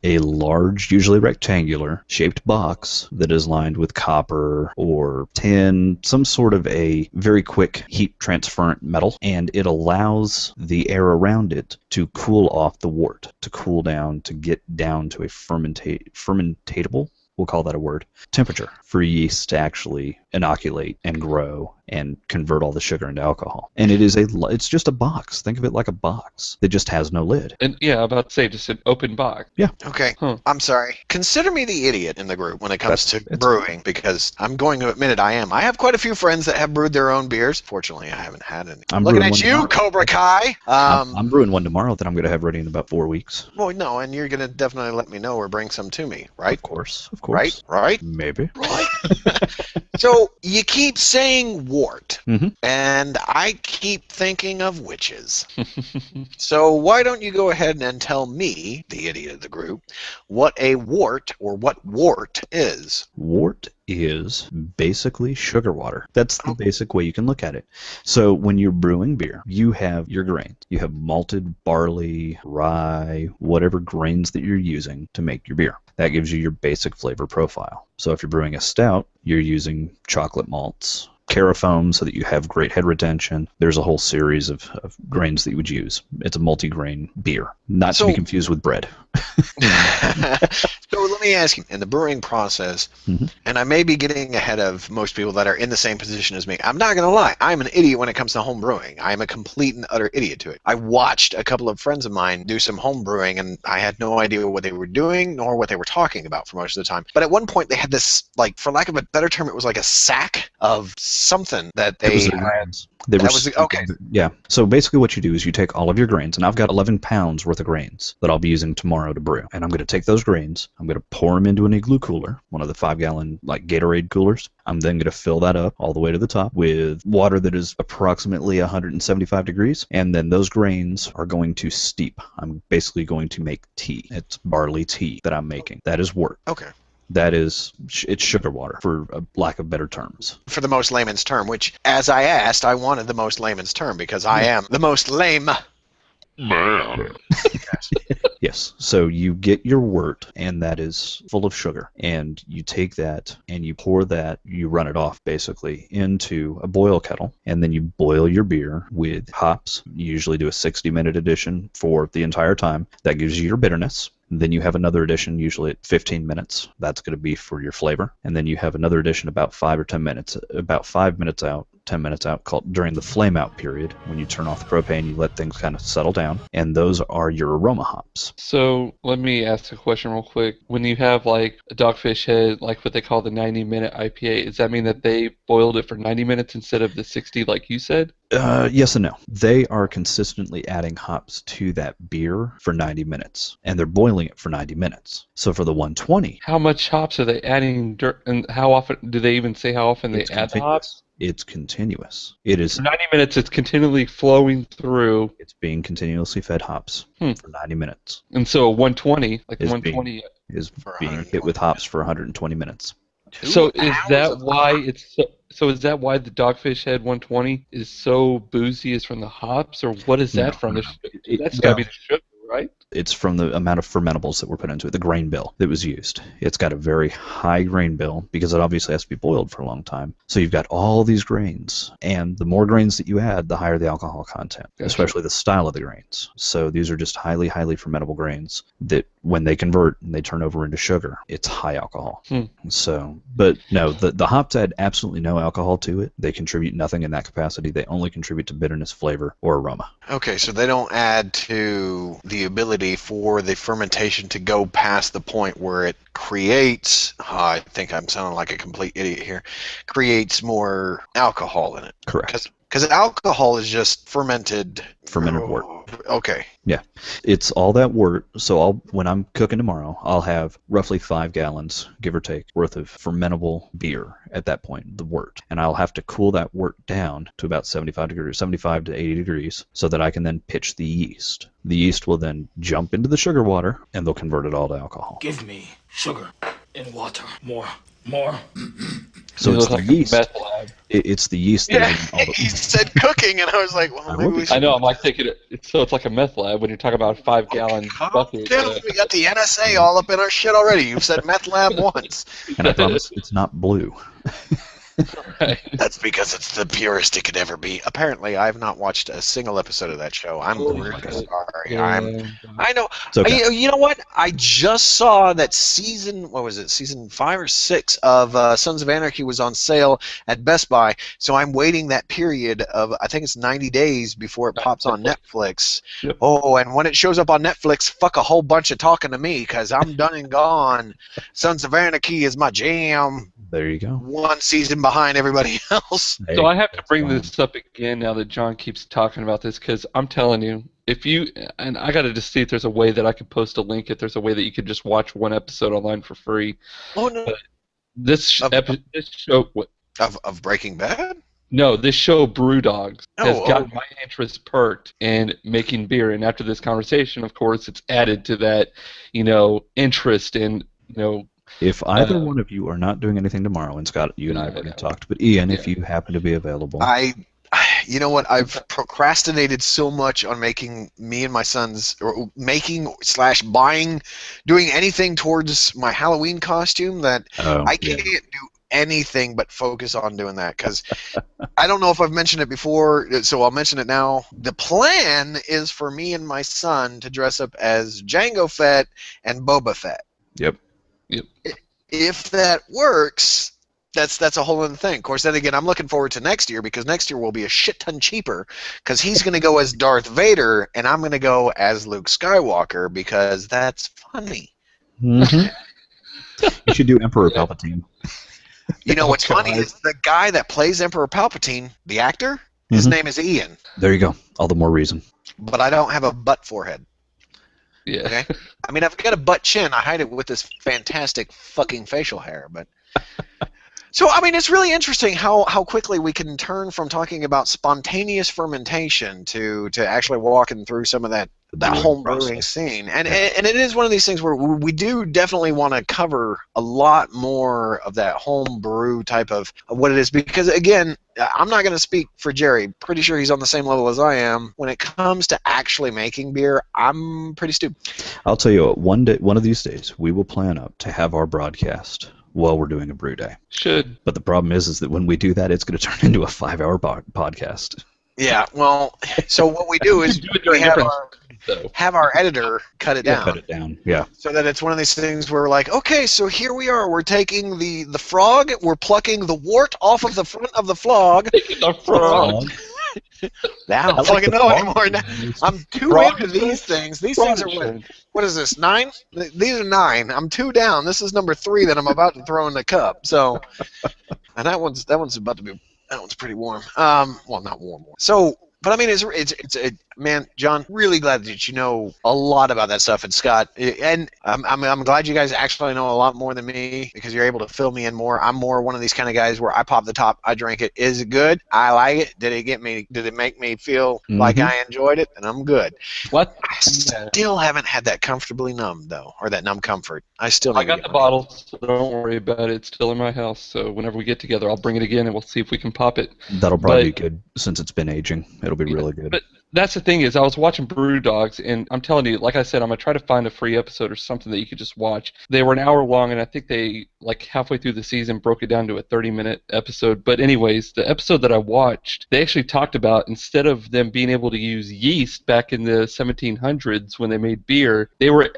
a large, usually rectangular, shaped box that is lined with copper or tin, some sort of a very quick heat transferent metal, and it allows the air around it to cool off the wort, to cool down, to get down to a fermentatable, we'll call that a word, temperature for yeast to actually inoculate and grow and convert all the sugar into alcohol. And it's just a box. Think of it like a box that just has no lid. And yeah, I'm about to say just an open box. Yeah. Okay. Huh. I'm sorry. Consider me the idiot in the group when it comes to brewing, because I'm going to admit it, I am. I have quite a few friends that have brewed their own beers. Fortunately, I haven't had any. I'm looking brewing at one you, tomorrow. Cobra Kai. I'm brewing one tomorrow that I'm going to have ready in about 4 weeks. Well, no, and you're going to definitely let me know or bring some to me, right? Of course. Of course. Right? Maybe. Right. So you keep saying wort, and I keep thinking of witches. So why don't you go ahead and tell me, the idiot of the group, what a wort or what wort is? Wort is basically sugar water. That's the basic way you can look at it. So when you're brewing beer, you have your grains. You have malted barley, rye, whatever grains that you're using to make your beer. That gives you your basic flavor profile. So if you're brewing a stout, you're using chocolate malts, carafoam so that you have great head retention. There's a whole series of grains that you would use. It's a multi-grain beer, not to be confused with bread. So let me ask you, in the brewing process, and I may be getting ahead of most people that are in the same position as me, I'm not going to lie, I'm an idiot when it comes to home brewing. I'm a complete and utter idiot to it. I watched a couple of friends of mine do some home brewing, and I had no idea what they were doing nor what they were talking about for most of the time. But at one point they had this, like, for lack of a better term, it was like a sack of something that they had. Okay. Yeah. So basically what you do is you take all of your grains, and I've got 11 pounds worth of grains that I'll be using tomorrow to brew. And I'm going to take those grains, I'm going to pour them into an igloo cooler, one of the 5-gallon like Gatorade coolers. I'm then going to fill that up all the way to the top with water that is approximately 175 degrees. And then those grains are going to steep. I'm basically going to make tea. It's barley tea that I'm making. That is wort. Okay. That is, it's sugar water, for a lack of better terms. For the most layman's term, which, as I asked, I wanted the most layman's term because I am the most lame man. Yes. So you get your wort, and that is full of sugar. And you take that, and you pour that, you run it off, basically, into a boil kettle. And then you boil your beer with hops. You usually do a 60-minute addition for the entire time. That gives you your bitterness. Then you have another addition, usually at 15 minutes. That's going to be for your flavor. And then you have another addition about 5 or 10 minutes, about 5 minutes out, 10 minutes out, called during the flame out period. When you turn off the propane, you let things kind of settle down, and those are your aroma hops. So let me ask a question real quick. When you have like a Dogfish Head, like what they call the 90-minute IPA, does that mean that they boiled it for 90 minutes instead of the 60 like you said? Yes and no. They are consistently adding hops to that beer for 90 minutes, and they're boiling it for 90 minutes. So for the 120, how much hops are they adding, and how often do they even say how often they add the hops? It's continuous. It is for 90 minutes. It's continually flowing through. It's being continuously fed hops for 90 minutes. And so 120, like 120 is being hit with hops for 120 minutes. So is that why it's so? Is that why the Dogfish Head 120 is so boozy? Is from the hops, or what is that from? That's got to be the sugar, right? It's from the amount of fermentables that were put into it, the grain bill that was used. It's got a very high grain bill because it obviously has to be boiled for a long time. So you've got all these grains, and the more grains that you add, the higher the alcohol content, especially the style of the grains. So these are just highly, highly fermentable grains that when they convert and they turn over into sugar, it's high alcohol. So, but no, the hops add absolutely no alcohol to it. They contribute nothing in that capacity. They only contribute to bitterness, flavor, or aroma. Okay, so they don't add to the ability for the fermentation to go past the point where it creates, I think I'm sounding like a complete idiot here, creates more alcohol in it. Correct. Because alcohol is just fermented wort. Okay. Yeah, it's all that wort. So when I'm cooking tomorrow, I'll have roughly 5 gallons, give or take, worth of fermentable beer at that point, the wort. And I'll have to cool that wort down to about 75 to 80 degrees, so that I can then pitch the yeast. The yeast will then jump into the sugar water, and they'll convert it all to alcohol. Give me sugar and water. More. So it's the yeast. It's the yeast. Yeah, he said cooking, and I was like, well, maybe we should. I know, I'm like thinking, so it's like a meth lab when you're talking about 5-gallon bucket. We got the NSA all up in our shit already. You've said meth lab once. And I promise it's not blue. Right. That's because it's the purest it could ever be. Apparently, I have not watched a single episode of that show. I'm really sorry. Yeah. I know. Okay. You know what? I just saw that season 5 or 6 of Sons of Anarchy was on sale at Best Buy. So I'm waiting that period of, I think it's 90 days before it pops on Netflix. Yep. Oh, and when it shows up on Netflix, fuck a whole bunch of talking to me, because I'm done and gone. Sons of Anarchy is my jam. There you go. One season behind everybody else. Hey, So I have to bring fine. this up again now that John keeps talking about this, because I'm telling you, and I got to just see if there's a way that I could post a link, if there's a way that you could just watch one episode online for free. Oh, no. But this show, what? Of Breaking Bad? No, this show, Brew Dogs, has Oh, gotten my interest perked in making beer. And after this conversation, of course, it's added to that, interest in, If either one of you are not doing anything tomorrow, and Scott, you and I have already talked, but Ian, if you happen to be available. You know what? I've procrastinated so much on making me and my sons, or making/buying, doing anything towards my Halloween costume that I can't do anything but focus on doing that, because I don't know if I've mentioned it before, so I'll mention it now. The plan is for me and my son to dress up as Jango Fett and Boba Fett. Yep. If that works, that's a whole other thing. Of course, then again, I'm looking forward to next year, because next year will be a shit ton cheaper, because he's going to go as Darth Vader and I'm going to go as Luke Skywalker, because that's funny. Mm-hmm. You should do Emperor Palpatine. You know what's funny is the guy that plays Emperor Palpatine, the actor, his name is Ian. There you go. All the more reason. But I don't have a butt forehead. Yeah. Okay? I mean, I've got a butt chin. I hide it with this fantastic fucking facial hair, but... So, I mean, it's really interesting how quickly we can turn from talking about spontaneous fermentation to actually walking through some of that home brewing scene. And it is one of these things where we do definitely want to cover a lot more of that home brew type of what it is, because, again, I'm not going to speak for Jerry. Pretty sure he's on the same level as I am. When it comes to actually making beer, I'm pretty stupid. I'll tell you what, one of these days, we will plan up to have our broadcast while we're doing a brew day. Should. But the problem is that when we do that, it's going to turn into a 5-hour podcast. Yeah, well, so what we do is we have our... have our editor cut it down. Cut it down. Yeah. So that it's one of these things where we're like, okay, so here we are. We're taking the frog. We're plucking the wart off of the front of the frog. The frog. Now I don't fucking know anymore. Now, I'm too into these things. These things are what is this, 9? These are 9. I'm 2 down. This is number 3 that I'm about to throw in the cup. So, and that one's about to be, that one's pretty warm. Well, not warm. So, but I mean, it's man, John, really glad that you know a lot about that stuff, and Scott, and I'm glad you guys actually know a lot more than me because you're able to fill me in more. I'm more one of these kind of guys where I pop the top, I drink it. Is it good? I like it. Did it make me feel like I enjoyed it? And I'm good. What? I still haven't had that comfortably numb though, or that numb comfort. I got the bottle, so don't worry about it. It's still in my house, so whenever we get together, I'll bring it again and we'll see if we can pop it. That'll probably be good since it's been aging. It'll be really good. But that's the thing is, I was watching Brew Dogs, and I'm telling you, like I said, I'm going to try to find a free episode or something that you could just watch. They were an hour long, and I think they, like halfway through the season, broke it down to a 30-minute episode. But anyways, the episode that I watched, they actually talked about, instead of them being able to use yeast back in the 1700s when they made beer, they were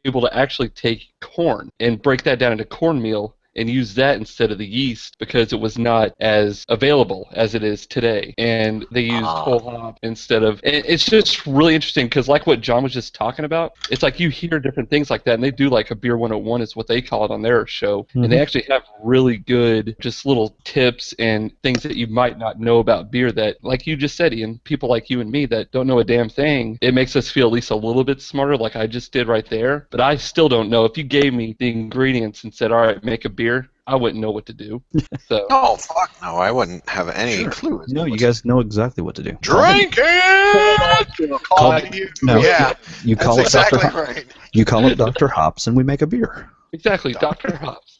able to actually take corn and break that down into cornmeal and use that instead of the yeast because it was not as available as it is today. And they used whole hop instead of... And it's just really interesting because like what John was just talking about, it's like you hear different things like that, and they do like a Beer 101 is what they call it on their show. And they actually have really good just little tips and things that you might not know about beer that, like you just said, Ian, people like you and me that don't know a damn thing, it makes us feel at least a little bit smarter like I just did right there. But I still don't know. If you gave me the ingredients and said, all right, make a beer, I wouldn't know what to do. So. Oh, fuck no. I wouldn't have any clue. No, you guys know exactly what to do. Drink it! Yeah. You call it exactly Dr. right. You call it Dr. Hops, and we make a beer. Exactly, Dr. Hops.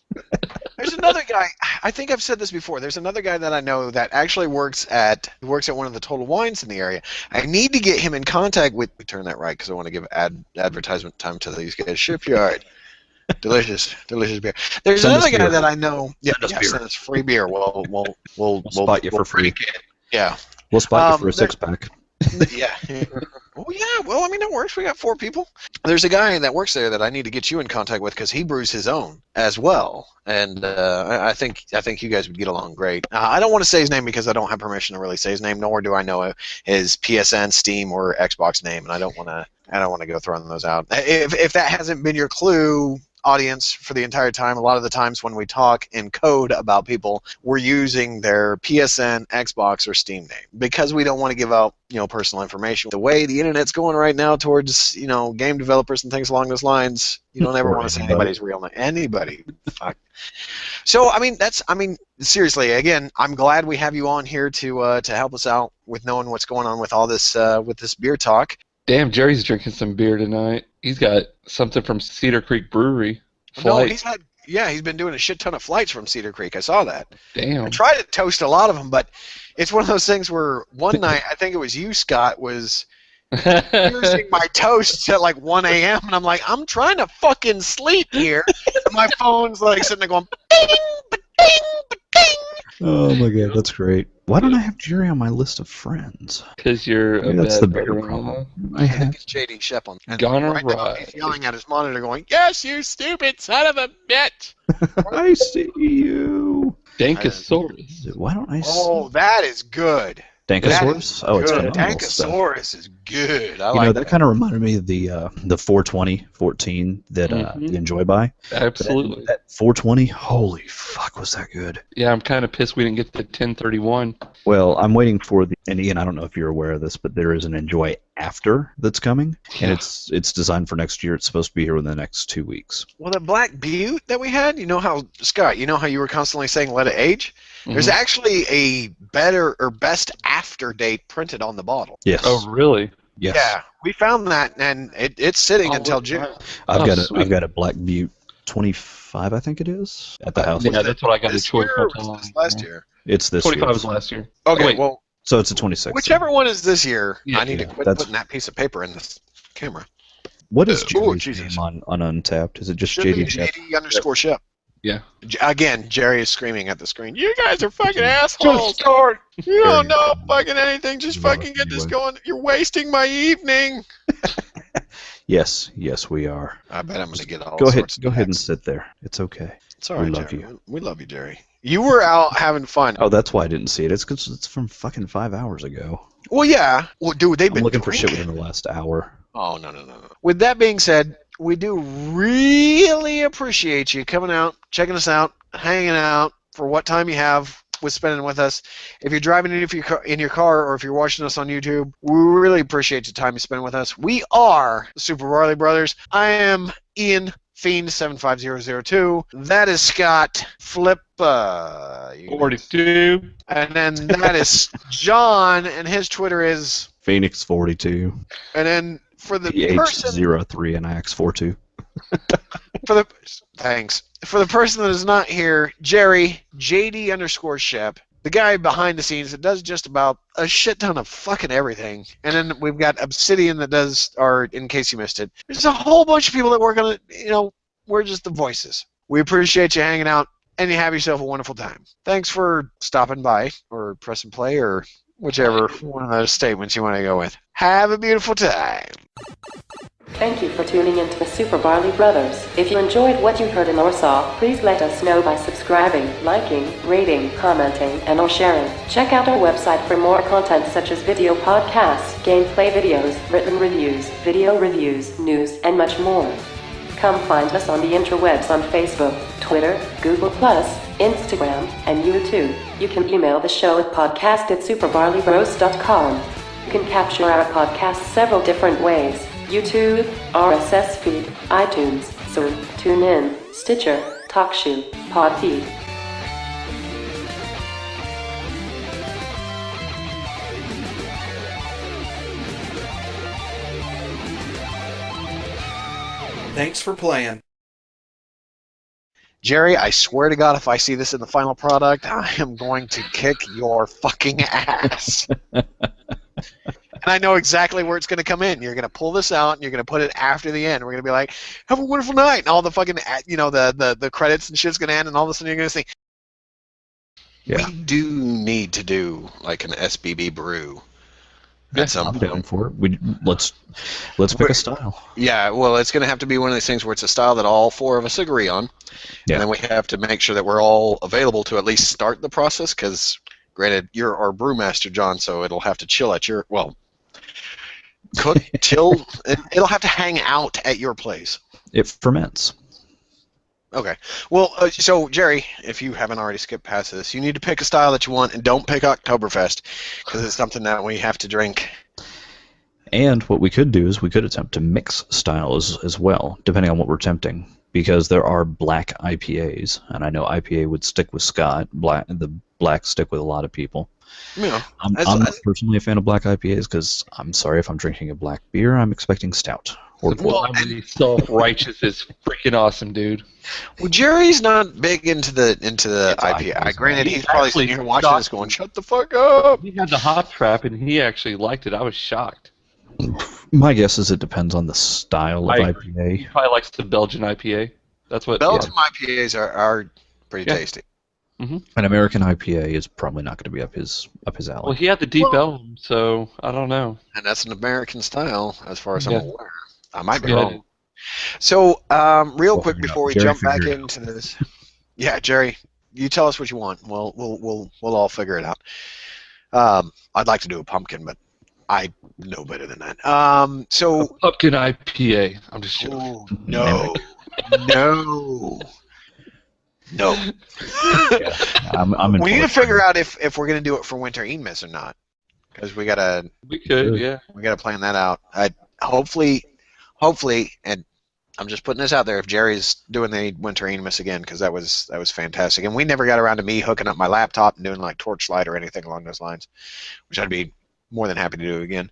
There's another guy, I think I've said this before, there's another guy that I know that actually works at one of the Total Wines in the area. I need to get him in contact with, we turn that right because I want to give advertisement time to these guys. Shipyard. Delicious beer. There's another guy that I know. Yeah, send us free beer. We'll spot you for free. Yeah. We'll spot you for a 6-pack. Yeah. Oh yeah. Well, I mean, it works. We got 4 people. There's a guy that works there that I need to get you in contact with because he brews his own as well, and I think you guys would get along great. I don't want to say his name because I don't have permission to really say his name, nor do I know his PSN, Steam, or Xbox name, and I don't want to go throwing those out. If that hasn't been your clue, audience, for the entire time, a lot of the times when we talk in code about people, we're using their PSN, Xbox, or Steam name because we don't want to give out, personal information. The way the internet's going right now towards, game developers and things along those lines, you don't ever want to say anybody's real name. Anybody. Fuck. So, seriously, again, I'm glad we have you on here to help us out with knowing what's going on with all this, with this beer talk. Damn, Jerry's drinking some beer tonight. He's got something from Cedar Creek Brewery. No, he's been doing a shit ton of flights from Cedar Creek. I saw that. Damn. I tried to toast a lot of them, but it's one of those things where one night, I think it was you, Scott, was using my toasts at like 1 a.m. and I'm like, I'm trying to fucking sleep here. And my phone's like sitting there going, ding, ba-ding, ba-ding. Oh my god, that's great. Why don't I have Jerry on my list of friends? Because you're that's the bigger problem. I think it's JD Shep on. Gonna now, he's yelling at his monitor going, yes, you stupid son of a bitch. I see you. Dankosaurus. Why don't I see? Oh, that is good. Dankosaurus? Oh, it's good. phenomenal Dankosaurus is good. That kind of reminded me of the 420-14 that the Enjoy by. Absolutely. That 420, holy fuck, was that good. Yeah, I'm kind of pissed we didn't get the 1031. Well, I'm waiting for and Ian, I don't know if you're aware of this, but there is an Enjoy After that's coming, and it's designed for next year. It's supposed to be here within the next 2 weeks. Well, the Black Butte that we had, Scott, you were constantly saying let it age? Mm-hmm. There's actually a better or best after date printed on the bottle. Yes. Oh, really? Yes. Yeah, we found that, and it's sitting until June. I've got a Black Butte 25, I think it is, at the house. Yeah, that's what I got a choice last year. It's this 25 year. Was last year. Okay, well, so it's a 26. Whichever one is this year, yeah, I need to quit putting that piece of paper in this camera. What is JD's name on Untapped? Is it just JD Shep? JD _Shep. Yeah. Again, Jerry is screaming at the screen. You guys are fucking assholes. Just start. You don't know fucking anything. Just fucking get this going. You're wasting my evening. Yes, we are. I bet I'm going to get all Go ahead. sorts of Go ahead and texts. sit there. It's okay. It's all right, We love Jerry. you. We love you, Jerry. You were out having fun. Oh, that's why I didn't see it. It's because it's from fucking 5 hours ago. Well, yeah. Well, dude, they've I'm been looking for shit drinking. within the last hour. Oh, no. With that being said, we do really appreciate you coming out, checking us out, hanging out for what time you have with spending with us. If you're driving in your car or if you're watching us on YouTube, we really appreciate the time you spend with us. We are the Super Barley Brothers. I am Ian Fiend 75002. That is Scott Flip 42. and then that is John, and his Twitter is Phoenix 42. And then for the person PH03 and IX42. Thanks. For the person that is not here, Jerry, JD_Shep, the guy behind the scenes that does just about a shit ton of fucking everything. And then we've got Obsidian that does, or in case you missed it, there's a whole bunch of people that work on it. We're just the voices. We appreciate you hanging out, and you have yourself a wonderful time. Thanks for stopping by, or pressing play, or whichever one of those statements you want to go with. Have a beautiful time. Thank you for tuning in to the Super Barley Brothers. If you enjoyed what you heard in or saw, please let us know by subscribing, liking, rating, commenting, and or sharing. Check out our website for more content such as video podcasts, gameplay videos, written reviews, video reviews, news, and much more. Come find us on the interwebs on Facebook, Twitter, Google+, Instagram, and YouTube. You can email the show at podcast@superbarleybros.com. You can capture our podcast several different ways. YouTube, RSS feed, iTunes, TuneIn, Stitcher, TalkShoe, Podfeed. Thanks for playing. Jerry, I swear to God, if I see this in the final product, I am going to kick your fucking ass. And I know exactly where it's going to come in. You're going to pull this out, and you're going to put it after the end. We're going to be like, have a wonderful night. And all the fucking, the credits and shit's going to end, and all of a sudden you're going to say, Yeah. we do need to do like an SBB brew. I'm down for it. Let's pick a style. Yeah, well, it's going to have to be one of these things where it's a style that all four of us agree on. Yeah. And then we have to make sure that we're all available to at least start the process, because, granted, you're our brewmaster, John, so it'll have to chill at your, cook till it'll have to hang out at your place. It ferments. Okay. Well, so Jerry, if you haven't already skipped past this, you need to pick a style that you want, and don't pick Oktoberfest, because it's something that we have to drink. And what we could do is we could attempt to mix styles as well, depending on what we're attempting, because there are black IPAs, and I know IPA would stick with Scott. The black stick with a lot of people. Yeah. I'm not personally a fan of black IPAs because I'm sorry, if I'm drinking a black beer, I'm expecting stout. Self-righteous is freaking awesome, dude. Well, Jerry's not big into the IPA. Granted, he's probably sitting here watching this going, "Shut the fuck up." He had the hop trap, and he actually liked it. I was shocked. My guess is it depends on the style of He IPA. probably likes the Belgian IPA. That's what. Belgian IPAs are pretty tasty. An American IPA is probably not going to be up his alley. Well, he had the deep elm, so I don't know. And that's an American style, as far as I'm Yeah. aware. I might be Yeah. wrong. So, real quick figure it before out. we Jerry, jump back figure it into this, yeah, Jerry, you tell us what you want. We'll all figure it out. I'd like to do a pumpkin, but I know better than that. So Pumpkin IPA. I'm just joking. ooh, no. I'm We need to figure out if we're gonna do it for winter Eames or not, because we gotta We could, plan that out. Hopefully, and I'm just putting this out there, if Jerry's doing the winter Eames again, because that was fantastic, and we never got around to me hooking up my laptop and doing like Torchlight or anything along those lines, which I'd be more than happy to do again.